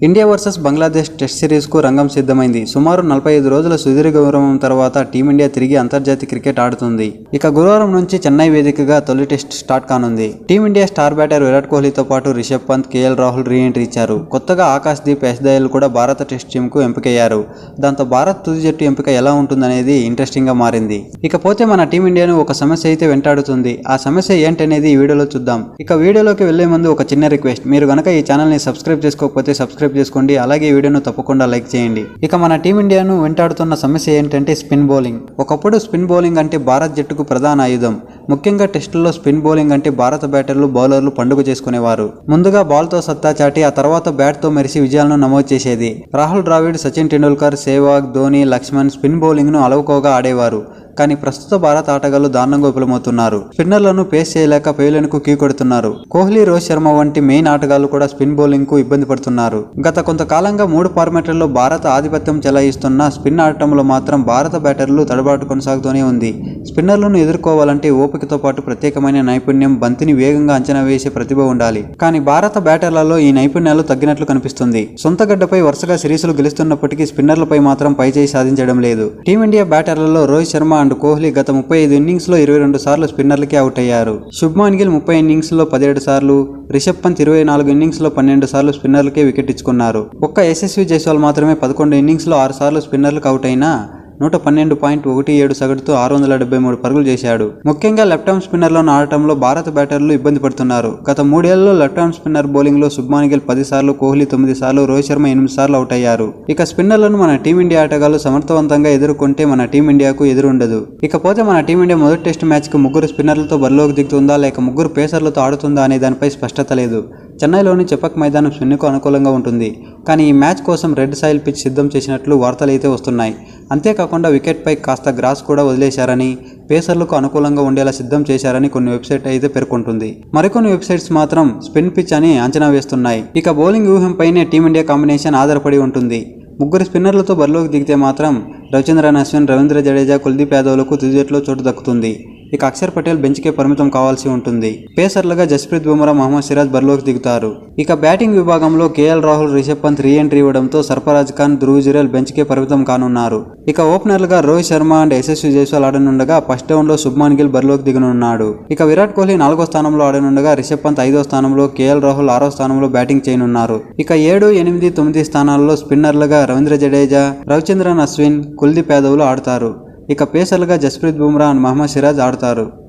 India versus Bangladesh test సిరీస్కు రంగం సిద్ధమైంది. సుమారు 45 రోజుల సుదీర్ఘ విరామం తర్వాత టీమిండియా తిరిగి అంతర్జాతీయ క్రికెట్ ఆడుతుంది. ఇక గురువారం నుంచి చెన్నై వేదికగా తొలి టెస్ట్ స్టార్ట్ కానుంది. టీమిండియా స్టార్ బ్యాటర్ విరాట్ కోహ్లీతో పాటు Rishabh Pant, KL Rahul reentry ఇచ్చారు. కొత్తగా ఆకాశ్ దీప్, యశ్ దయాల్ కూడా భారత టెస్ట్ టీంకు ఎంపికయ్యారు. దాంతో భారత్ తుది జట్టు ఎంపిక ఎలా ఉంటుందనేది ఇంట్రెస్టింగ్ గా మారింది. ఇకపోతే మన టీమిండియాను ఒక సమస్య అయితే వెంటాడుతుంది. ఆ సమస్య ఏంటనేది ఈ వీడియోలో చూద్దాం. ఇక వీడియోలోకి వెళ్లే ముందు ఒక చిన్న రిక్వెస్ట్, మీరు గనక ఈ ఛానల్ ని సబ్స్క్రైబ్ చేసుకోకపోతే సబ్స్క్రైబ్ చేసుకోండి. అలాగే వీడియోను తప్పకుండా లైక్ చేయండి. ఇక మన టీమిండియాను వెంటాడుతున్న సమస్య ఏంటంటే స్పిన్ బౌలింగ్. ఒకప్పుడు స్పిన్ బౌలింగ్ అంటే భారత్ జట్టుకు ప్రధాన ఆయుధం. ముఖ్యంగా టెస్టుల్లో స్పిన్ బౌలింగ్ అంటే భారత బ్యాటర్లు, బౌలర్లు పండుగ చేసుకునేవారు. ముందుగా బాల్తో సత్తా చాటి ఆ తర్వాత బ్యాట్తో మెరిసి విజయాలను నమోదు చేసేది. రాహుల్ ద్రావిడ్, సచిన్ టెండూల్కర్, సెహ్వాగ్, ధోని, లక్ష్మణ్ స్పిన్ బౌలింగ్ను అలవుకోగా ఆడేవారు. కానీ ప్రస్తుత భారత ఆటగాళ్లు దారుణంగా విఫలమవుతున్నారు. స్పిన్నర్లను పేస్ చేయలేక పేలెన్కు కీ కొడుతున్నారు. కోహ్లీ, రోహిత్ శర్మ వంటి మెయిన్ ఆటగాళ్లు కూడా స్పిన్ బౌలింగ్ కు ఇబ్బంది పడుతున్నారు. గత కొంతకాలంగా 3 ఫార్మాట్లలో భారత ఆధిపత్యం చెలాయిస్తున్న స్పిన్ ఆడటంలో మాత్రం భారత బ్యాటర్లు తడబాటు కొనసాగుతూనే ఉంది. స్పిన్నర్లను ఎదుర్కోవాలంటే ఓపికతో పాటు ప్రత్యేకమైన నైపుణ్యం, బంతిని వేగంగా అంచనా వేసే ప్రతిభ ఉండాలి. కానీ భారత బ్యాటర్లలో ఈ నైపుణ్యాలు తగ్గినట్లు కనిపిస్తుంది. సొంత గడ్డపై వరుసగా సిరీసులు గెలుస్తున్నప్పటికీ స్పిన్నర్లపై మాత్రం పైచేయి సాధించడం లేదు. టీమిండియా బ్యాటర్లలో రోహిత్ శర్మ అండ్ కోహ్లీ గత 35 ఇన్నింగ్స్ లో 22 సార్లు స్పిన్నర్లకే అవుట్ అయ్యారు. శుభ్మాన్ గిల్ 30 ఇన్నింగ్స్ లో 17 సార్లు, రిషబ్ పంత్ 24 ఇన్నింగ్స్ లో 12 సార్లు స్పిన్నర్లకే వికెట్ ఇచ్చుకున్నారు. ఒక్క యశస్వి జైస్వాల్ మాత్రమే 11 ఇన్నింగ్స్ లో 6 సార్లు స్పిన్నర్లకు అవుట్ అయినా 112.17 సగటుతో 673 పరుగులు చేశాడు. ముఖ్యంగా లెఫ్ట్ ఆర్మ్ స్పిన్నర్లను ఆడటంలో భారత బ్యాటర్లు ఇబ్బంది పడుతున్నారు. గత 3 ఏళ్లలో లెఫ్ట్ ఆర్మ్ స్పిన్నర్ బౌలింగ్ లో శుభ్మాన్ గిల్ 10 సార్లు, కోహ్లీ 9 సార్లు, రోహిత్ శర్మ 8 సార్లు అవుట్ అయ్యారు. ఇక స్పిన్నర్లను మన టీమిండియా ఆటగాళ్లు సమర్థవంతంగా ఎదుర్కొంటే మన టీమిండియాకు ఎదురుండదు. ఇకపోతే మన టీమిండియా మొదటి టెస్ట్ మ్యాచ్ కు 3 స్పిన్నర్లతో బరిలోకి దిగుతుందా లేక 3 పేసర్లతో ఆడుతుందా అనే దానిపై స్పష్టత లేదు. చెన్నైలోని చెపక్ మైదానం స్పిన్కు అనుకూలంగా ఉంటుంది. కానీ ఈ మ్యాచ్ కోసం రెడ్ సాయిల్ పిచ్ సిద్ధం చేసినట్లు వార్తలైతే వస్తున్నాయి. అంతేకాకుండా వికెట్ పై కాస్త గ్రాస్ కూడా వదిలేశారని, పేసర్లకు అనుకూలంగా ఉండేలా సిద్ధం చేశారని కొన్ని వెబ్సైట్ అయితే పేర్కొంటుంది. మరికొన్ని వెబ్సైట్స్ మాత్రం స్పిన్ పిచ్ అని అంచనా వేస్తున్నాయి. ఇక బౌలింగ్ వ్యూహంపైనే టీమిండియా కాంబినేషన్ ఆధారపడి ఉంటుంది. 3 స్పిన్నర్లతో బరిలోకి దిగితే మాత్రం రవిచంద్రన్ అశ్విన్, రవీంద్ర జడేజా, కుల్దీప్ యాదవ్లకు తుది జట్టులో చోటు దక్కుతుంది. ఇక అక్షర్ పటేల్ బెంచ్కే పరిమితం కావాల్సి ఉంటుంది. పేసర్లుగా జస్ప్రీత్ బుమ్రా, మహమ్మద్ సిరాజ్ బరిలోకి దిగుతారు. ఇక బ్యాటింగ్ విభాగంలో KL Rahul, Rishabh Pant re entry ఇవ్వడంతో సర్ఫరాజ్ ఖాన్, ధ్రువ్ జురేల్ బెంచ్కే పరిమితం కానున్నారు. ఇక ఓపెనర్లుగా రోహిత్ శర్మ అండ్ యశస్వి జైస్వాల్ ఆడనుండగా ఫస్ట్ డౌన్ లో శుభ్మాన్ గిల్ బరిలోకి దిగనున్నాడు. ఇక విరాట్ కోహ్లీ 4వ స్థానంలో ఆడనుండగా రిషబ్ పంత్ 5వ స్థానంలో, కేఎల్ రాహుల్ 6వ స్థానంలో బ్యాటింగ్ చేయనున్నారు. ఇక 7, 8, 9 స్థానాల్లో స్పిన్నర్లుగా రవీంద్ర జడేజా, రవిచంద్రన్ అశ్విన్, కుల్దీప్ యాదవ్లు ఆడతారు. ఇక పేసర్లుగా జస్ప్రీత్ బుమ్రా అండ్ మహమ్మద్ సిరాజ్ ఆడతారు.